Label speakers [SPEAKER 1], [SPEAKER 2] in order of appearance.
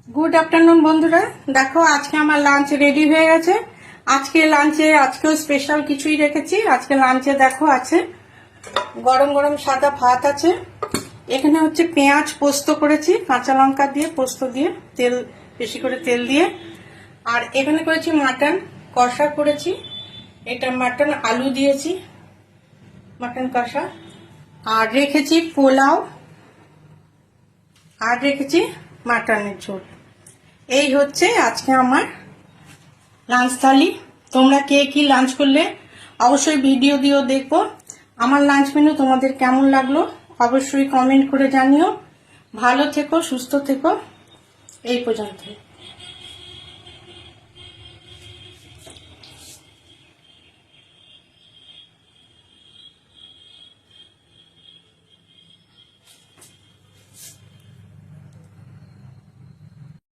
[SPEAKER 1] Good afternoon বন্ধুরা, দেখো আজকে আমার লাঞ্চ রেডি হয়ে গেছে। আজকেও স্পেশাল কিছুই রেখেছি। আজকে লাঞ্চে দেখো আছে গরম গরম সাদা ভাত আছে, এখানে হচ্ছে পেঁয়াজ পোস্ত করেছি, কাঁচা লঙ্কা দিয়ে পোস্ত দিয়ে তেল বেশি করে তেল দিয়ে, আর এখানে করেছি মাটন কষা করেছি, এটা মাটন আলু দিয়েছি মাটন কষা, আর রেখেছি পোলাও, আর রেখেছি মাটনের ঝোল। এই হচ্ছে আজকে আমার লাঞ্চ থালি। তোমরা কে কি লাঞ্চ করলে অবশ্যই ভিডিও দিও, দেখবো আমার লাঞ্চ মেনু তোমাদের কেমন লাগলো অবশ্যই কমেন্ট করে জানিও। ভালো থেকো, সুস্থ থেকো, এই পর্যন্ত।